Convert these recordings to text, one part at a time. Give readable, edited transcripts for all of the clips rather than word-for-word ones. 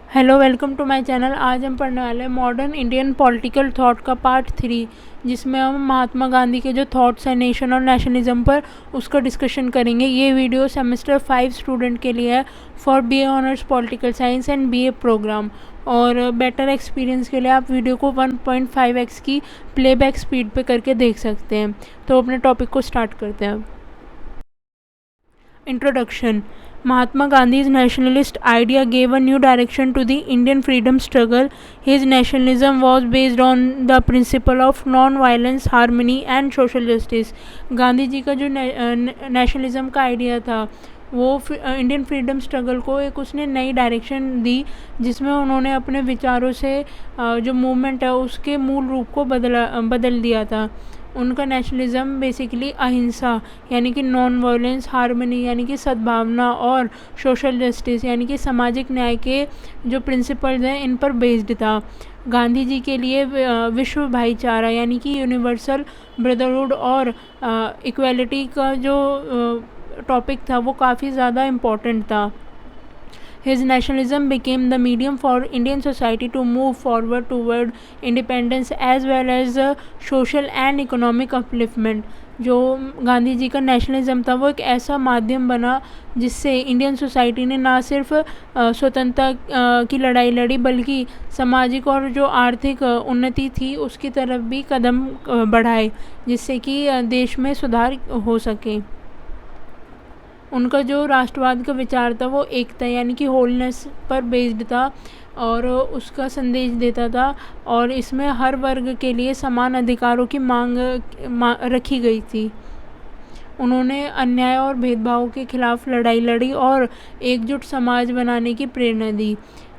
Hello, welcome to my channel. आज हम पढ़ने वाले हैं मॉडर्न इंडियन पॉलिटिकल थॉट का पार्ट 3, जिसमें हम महात्मा गांधी के जो थॉट्स हैं नेशन और नेशनलिज्म पर, उसका डिस्कशन करेंगे। ये वीडियो सेमेस्टर 5 स्टूडेंट के लिए है for BA honours political science and BA programme. और बेटर एक्सपीरियंस के लिए आप वीडियो को 1.5x की प्लेबैक स्पीड पे करके देख सकते हैं। तो अपने टॉपिक को स्टार्ट करते हैं अब। Introduction. Mahatma Gandhi's nationalist idea gave a new direction to the Indian freedom struggle. His nationalism was based on the principle of non-violence, harmony and social justice. Gandhi ji का जो नेशनलिज्म का आइडिया था वो Indian freedom struggle को एक उसने नई direction दी, जिसमें उन्होंने अपने विचारों से जो मूवमेंट है उसके मूल रूप को बदल दिया था। उनका नेशनलिज्म बेसिकली अहिंसा यानी कि नॉन वायलेंस, हार्मनी यानी कि सद्भावना और सोशल जस्टिस यानी कि सामाजिक न्याय के जो प्रिंसिपल्स हैं इन पर बेस्ड था। गांधी जी के लिए विश्व भाईचारा यानी कि यूनिवर्सल ब्रदरहुड और इक्वालिटी का जो टॉपिक था वो काफ़ी ज़्यादा इम्पोर्टेंट था। His nationalism became the medium for Indian society to move forward toward independence as well as social and economic upliftment. जो गांधी जी का नेशनलिज्म था वो एक ऐसा माध्यम बना जिससे इंडियन सोसाइटी ने ना सिर्फ स्वतंत्रता की लड़ाई लड़ी, बल्कि सामाजिक और जो आर्थिक उन्नति थी उसकी तरफ भी कदम बढ़ाए, जिससे कि देश में सुधार हो सके। उनका जो राष्ट्रवाद का विचार था वो एकता यानी कि होलनेस पर बेस्ड था और उसका संदेश देता था, और इसमें हर वर्ग के लिए समान अधिकारों की मांग रखी गई थी। उन्होंने अन्याय और भेदभाव के खिलाफ लड़ाई लड़ी और एकजुट समाज बनाने की प्रेरणा दी।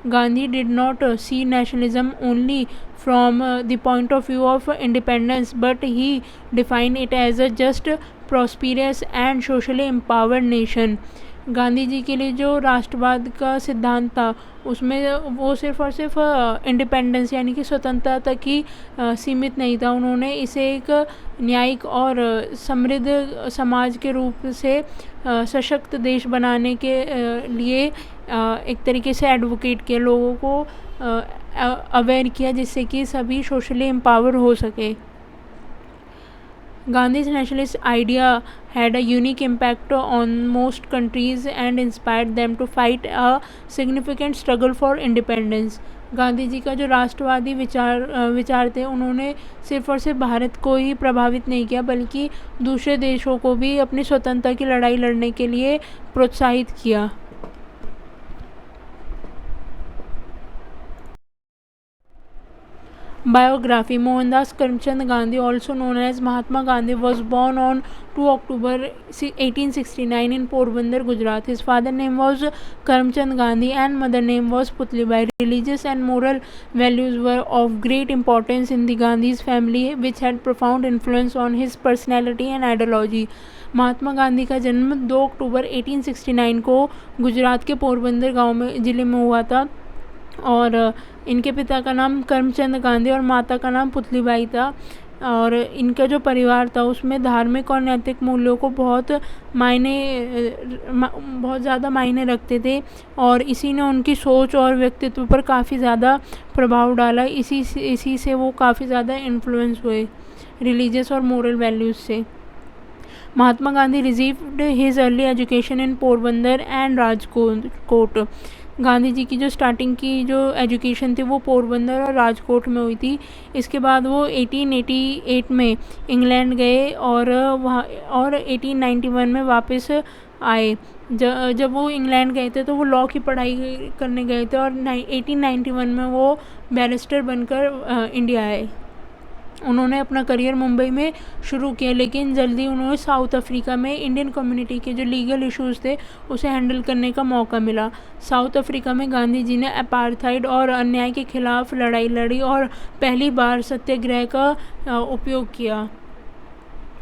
Gandhi did not see nationalism only from the point of view of independence, but he defined it as a just, prosperous and socially empowered nation. Gandhi ji के लिए जो राष्ट्रवाद का सिद्धांत था उसमें वो सिर्फ और सिर्फ इंडिपेंडेंस यानी कि स्वतंत्रता तक ही सीमित नहीं था। उन्होंने इसे एक न्यायिक और समृद्ध समाज के रूप से सशक्त देश बनाने के लिए एक तरीके से एडवोकेट किया, लोगों को अवेयर किया, जिससे कि सभी सोशली एम्पावर हो सके। Gandhi's nationalist idea had a unique impact on most countries and inspired them to fight a significant struggle for independence. Gandhi ji का जो राष्ट्रवादी विचार थे उन्होंने सिर्फ और सिर्फ भारत को ही प्रभावित नहीं किया, बल्कि दूसरे देशों को भी अपनी स्वतंत्रता की लड़ाई लड़ने के लिए प्रोत्साहित किया। Biography. Mohandas Karamchand Gandhi, also known as Mahatma Gandhi, was born on 2 October 1869 in Porbandar, Gujarat. His father name was Karamchand Gandhi and mother name was Putlibai. Religious and moral values were of great importance in the Gandhi's family, which had profound influence on his personality and ideology. महात्मा गांधी का जन्म 2 अक्टूबर 1869 को गुजरात के पोरबंदर गांव में ज़िले में हुआ था, और इनके पिता का नाम करमचंद गांधी और माता का नाम पुतलीबाई था। और इनका जो परिवार था उसमें धार्मिक और नैतिक मूल्यों को बहुत ज़्यादा मायने रखते थे, और इसी ने उनकी सोच और व्यक्तित्व पर काफ़ी ज़्यादा प्रभाव डाला। इसी से वो काफ़ी ज़्यादा इन्फ्लुएंस हुए रिलीजियस और मोरल वैल्यूज़ से। Mahatma Gandhi received his early education in Porbandar and Rajkot. Gandhi ji की जो स्टार्टिंग की जो एजुकेशन थी वो पोरबंदर और राजकोट में हुई थी। इसके बाद वो 1888 में इंग्लैंड गए और वहाँ 1891 में वापस आए। जब वो इंग्लैंड गए थे तो वो लॉ की पढ़ाई करने गए थे, और 1891 में वो बैरिस्टर बनकर इंडिया आए। उन्होंने अपना करियर मुंबई में शुरू किया, लेकिन जल्दी उन्होंने साउथ अफ्रीका में इंडियन कम्युनिटी के जो लीगल इश्यूज़ थे उसे हैंडल करने का मौका मिला। साउथ अफ्रीका में गांधी जी ने अपार्थाइड और अन्याय के खिलाफ लड़ाई लड़ी और पहली बार सत्याग्रह का उपयोग किया।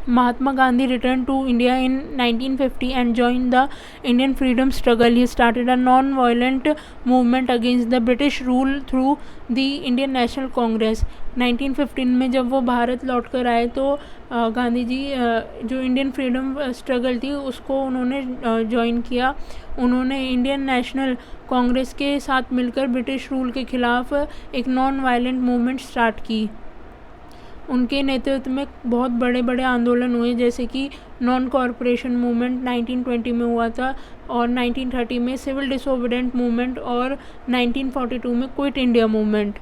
Mahatma Gandhi returned to India in 1950 and joined the Indian freedom struggle. He started a non-violent movement against the British rule through the Indian National Congress. 1915 में जब वो भारत लौट कर आए तो गांधी जी जो इंडियन फ्रीडम स्ट्रगल थी उसको उन्होंने ज्वाइन किया। उन्होंने इंडियन नेशनल कांग्रेस के साथ मिलकर ब्रिटिश रूल के खिलाफ एक नॉन वायलेंट मूवमेंट स्टार्ट की। उनके नेतृत्व में बहुत बड़े बड़े आंदोलन हुए, जैसे कि नॉन कॉरपोरेशन मूवमेंट 1920 में हुआ था, और 1930 में सिविल डिसोबीडेंट मूवमेंट, और 1942 में quit India movement.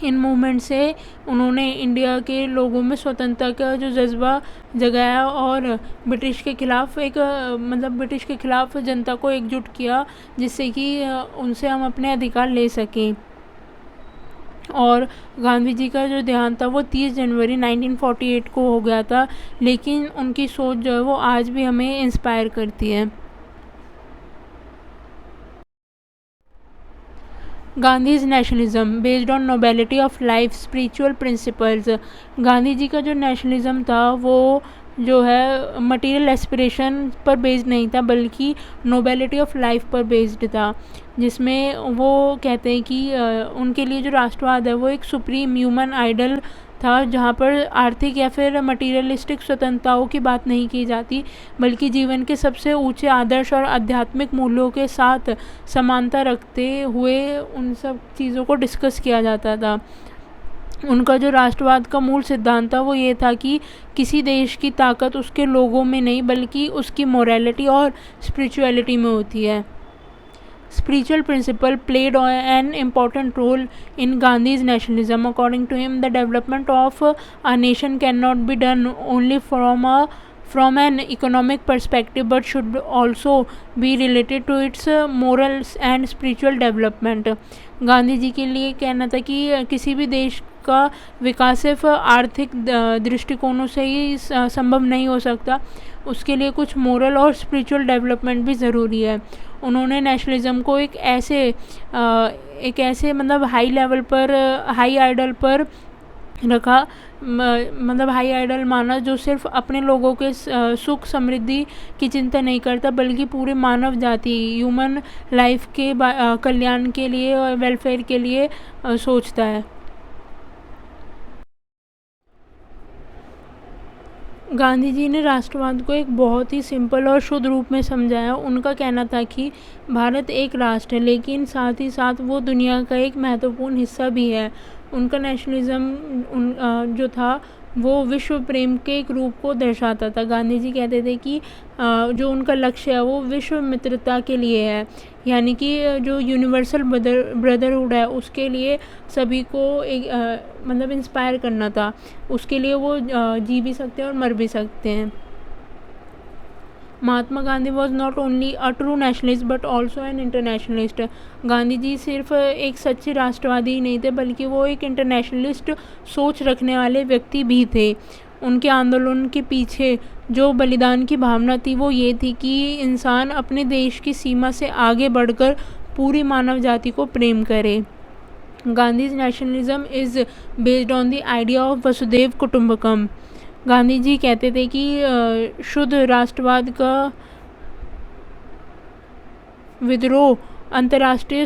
In movement से उन्होंने इंडिया के लोगों में स्वतंत्रता का जो जज्बा जगाया और ब्रिटिश के खिलाफ ब्रिटिश के खिलाफ जनता को एकजुट किया, जिससे कि उनसे हम अपने अधिकार ले सकें। और गांधी जी का जो देहांत था वो 30 जनवरी 1948 को हो गया था, लेकिन उनकी सोच जो है वो आज भी हमें इंस्पायर करती है। Gandhi's nationalism based on nobility of life spiritual principles. Gandhi ji का जो नेशनलिज्म था वो जो है मटेरियल एस्पिरेशन पर बेस्ड नहीं था, बल्कि नोबेलिटी ऑफ लाइफ पर बेस्ड था, जिसमें वो कहते हैं कि उनके लिए जो राष्ट्रवाद है वो एक सुप्रीम ह्यूमन आइडल था, जहाँ पर आर्थिक या फिर मटीरियलिस्टिक स्वतंत्रताओं की बात नहीं की जाती, बल्कि जीवन के सबसे ऊंचे आदर्श और आध्यात्मिक मूल्यों के साथ समानता रखते हुए उन सब चीज़ों को डिस्कस किया जाता था। उनका जो राष्ट्रवाद का मूल सिद्धांत था वो ये था कि किसी देश की ताकत उसके लोगों में नहीं, बल्कि उसकी मोरालिटी और स्पिरिचुअलिटी में होती है। Spiritual principle played an important role in Gandhi's nationalism. According to him, the development of a nation cannot be done only from an economic perspective, but should also be related to its morals and spiritual development. Gandhi ji के लिए कहना था कि किसी भी देश का विकास सिर्फ आर्थिक दृष्टिकोणों से ही संभव नहीं हो सकता, उसके लिए कुछ मोरल और स्पिरिचुअल डेवलपमेंट भी ज़रूरी है। उन्होंने नेशनलिज्म को एक ऐसे हाई लेवल पर, हाई आइडल पर रखा, हाई आइडल माना, जो सिर्फ अपने लोगों के सुख समृद्धि की चिंता नहीं करता, बल्कि पूरे मानव जाति ह्यूमन लाइफ के कल्याण के लिए और वेलफेयर के लिए सोचता है। गांधी जी ने राष्ट्रवाद को एक बहुत ही सिंपल और शुद्ध रूप में समझाया। उनका कहना था कि भारत एक राष्ट्र है, लेकिन साथ ही साथ वो दुनिया का एक महत्वपूर्ण हिस्सा भी है। उनका नेशनलिज्म जो था वो विश्व प्रेम के एक रूप को दर्शाता था। गांधी जी कहते थे कि जो उनका लक्ष्य है वो विश्व मित्रता के लिए है, यानी कि जो यूनिवर्सल ब्रदरहुड है उसके लिए सभी को एक इंस्पायर करना था। उसके लिए वो जी भी सकते हैं और मर भी सकते हैं। Mahatma Gandhi was not only a true nationalist but also an internationalist. Gandhi ji सिर्फ एक सच्चे राष्ट्रवादी ही नहीं थे, बल्कि वो एक इंटरनेशनलिस्ट सोच रखने वाले व्यक्ति भी थे। उनके आंदोलन के पीछे जो बलिदान की भावना थी वो ये थी कि इंसान अपने देश की सीमा से आगे बढ़कर पूरी मानव जाति को प्रेम करे। Gandhi's nationalism is based on the idea of वसुधैव कुटुंबकम। गांधी जी कहते थे कि शुद्ध राष्ट्रवाद का विद्रोह अंतर्राष्ट्रीय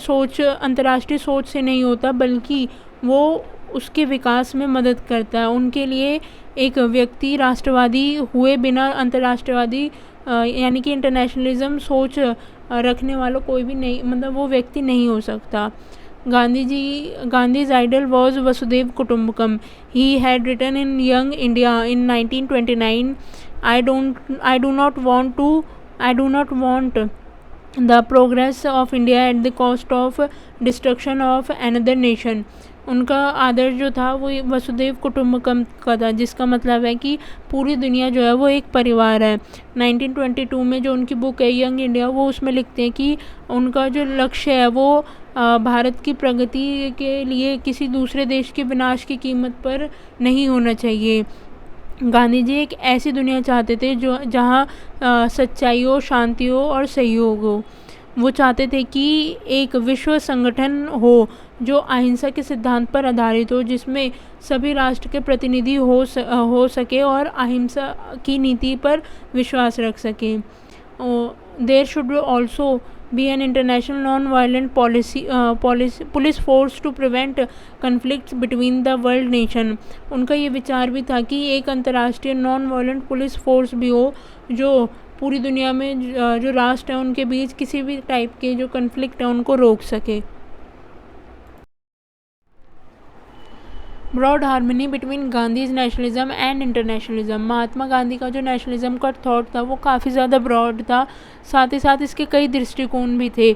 सोच से नहीं होता, बल्कि वो उसके विकास में मदद करता है। उनके लिए एक व्यक्ति राष्ट्रवादी हुए बिना अंतर्राष्ट्रवादी यानी कि इंटरनेशनलिज्म सोच रखने वाला कोई भी नहीं, वो व्यक्ति नहीं हो सकता। Gandhi's idol was Vasudhaiv Kutumbakam. He had written in Young India in 1929, I do not want the progress of India at the cost of destruction of another nation. उनका आदर्श जो था वो वसुधैव कुटुंबकम का था, जिसका मतलब है कि पूरी दुनिया जो है वो एक परिवार है। 1922 में जो उनकी बुक है यंग इंडिया, वो उसमें लिखते हैं कि उनका जो लक्ष्य है वो भारत की प्रगति के लिए किसी दूसरे देश के विनाश की कीमत पर नहीं होना चाहिए। गांधी जी एक ऐसी दुनिया चाहते थे जो जहाँ सच्चाई हो, शांति हो और सहयोग हो। वो चाहते थे कि एक विश्व संगठन हो जो अहिंसा के सिद्धांत पर आधारित हो, जिसमें सभी राष्ट्र के प्रतिनिधि हो सके और अहिंसा की नीति पर विश्वास रख सके। There should also be an international non-violent police force to prevent conflicts between the world nation. उनका ये विचार भी था कि एक अंतर्राष्ट्रीय नॉन वायलेंट पुलिस फोर्स भी हो जो पूरी दुनिया में जो राष्ट्र हैं उनके बीच किसी भी टाइप के जो कन्फ्लिक्ट हैं उनको रोक सके। Broad harmony between Gandhi's nationalism and internationalism. Mahatma Gandhi का जो नेशनलिज्म का थॉट था वो काफ़ी ज़्यादा ब्रॉड था, साथ ही साथ इसके कई दृष्टिकोण भी थे।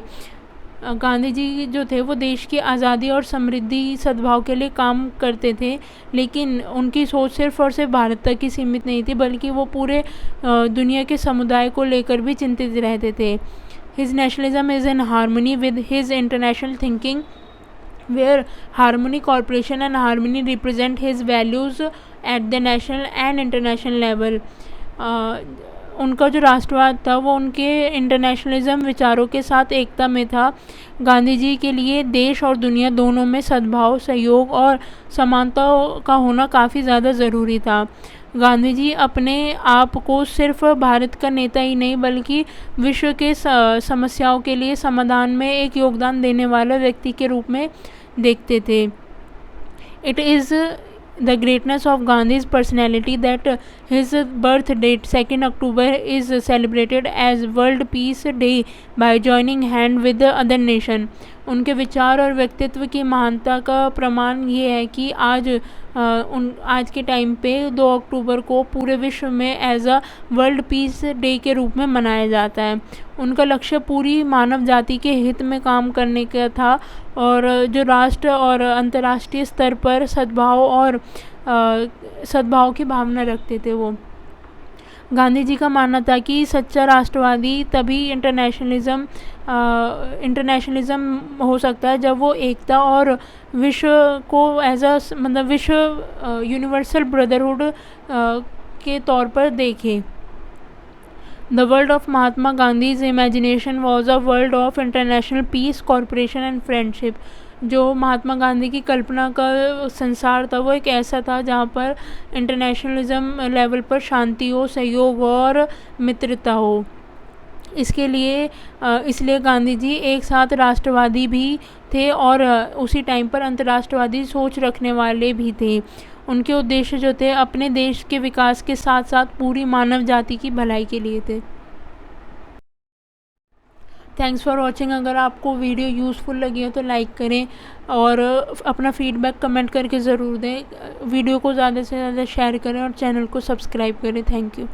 गांधी जी जो थे वो देश की आज़ादी और समृद्धि सद्भाव के लिए काम करते थे, लेकिन उनकी सोच सिर्फ और सिर्फ भारत तक ही सीमित नहीं थी, बल्कि वो पूरे दुनिया के समुदाय को लेकर भी चिंतित रहते थे। His nationalism is in harmony with his international thinking, where Harmony Corporation and Harmony represent his values at the national and international level। उनका जो राष्ट्रवाद था वो उनके इंटरनेशनलिज्म विचारों के साथ एकता में था। गांधी जी के लिए देश और दुनिया दोनों में सद्भाव, सहयोग और समानता का होना काफ़ी ज़्यादा ज़रूरी था। गांधी जी अपने आप को सिर्फ भारत का नेता ही नहीं बल्कि विश्व के समस्याओं के लिए समाधान में एक योगदान देने वाले व्यक्ति के रूप में देखते थे। It is the greatness of Gandhi's personality that his birth date 2 October is celebrated as world peace day by joining hand with other nation. उनके विचार और व्यक्तित्व की महानता का प्रमाण ये है कि आज के टाइम पे 2 अक्टूबर को पूरे विश्व में as a world peace day के रूप में मनाया जाता है। उनका लक्ष्य पूरी मानव जाति के हित में काम करने का था और जो राष्ट्र और अंतर्राष्ट्रीय स्तर पर सद्भाव की भावना रखते थे वो। गांधी जी का मानना था कि सच्चा राष्ट्रवादी तभी इंटरनेशनलिज्म हो सकता है जब वो एकता और विश्व को विश्व यूनिवर्सल ब्रदरहुड के तौर पर देखे। The world of Mahatma Gandhi's imagination was a world of international peace, corporation and friendship. जो महात्मा गांधी की कल्पना का संसार था वो एक ऐसा था जहाँ पर इंटरनेशनलिज्म लेवल पर शांति हो, सहयोग हो और मित्रता हो। इसलिए गांधी जी एक साथ राष्ट्रवादी भी थे और उसी टाइम पर अंतर्राष्ट्रवादी सोच रखने वाले भी थे। उनके उद्देश्य जो थे अपने देश के विकास के साथ साथ पूरी मानव जाति की भलाई के लिए थे। Thanks for watching. अगर आपको वीडियो यूज़फुल लगी हो तो लाइक करें और अपना फीडबैक कमेंट करके ज़रूर दें। वीडियो को ज़्यादा से ज़्यादा शेयर करें और चैनल को सब्सक्राइब करें। Thank you.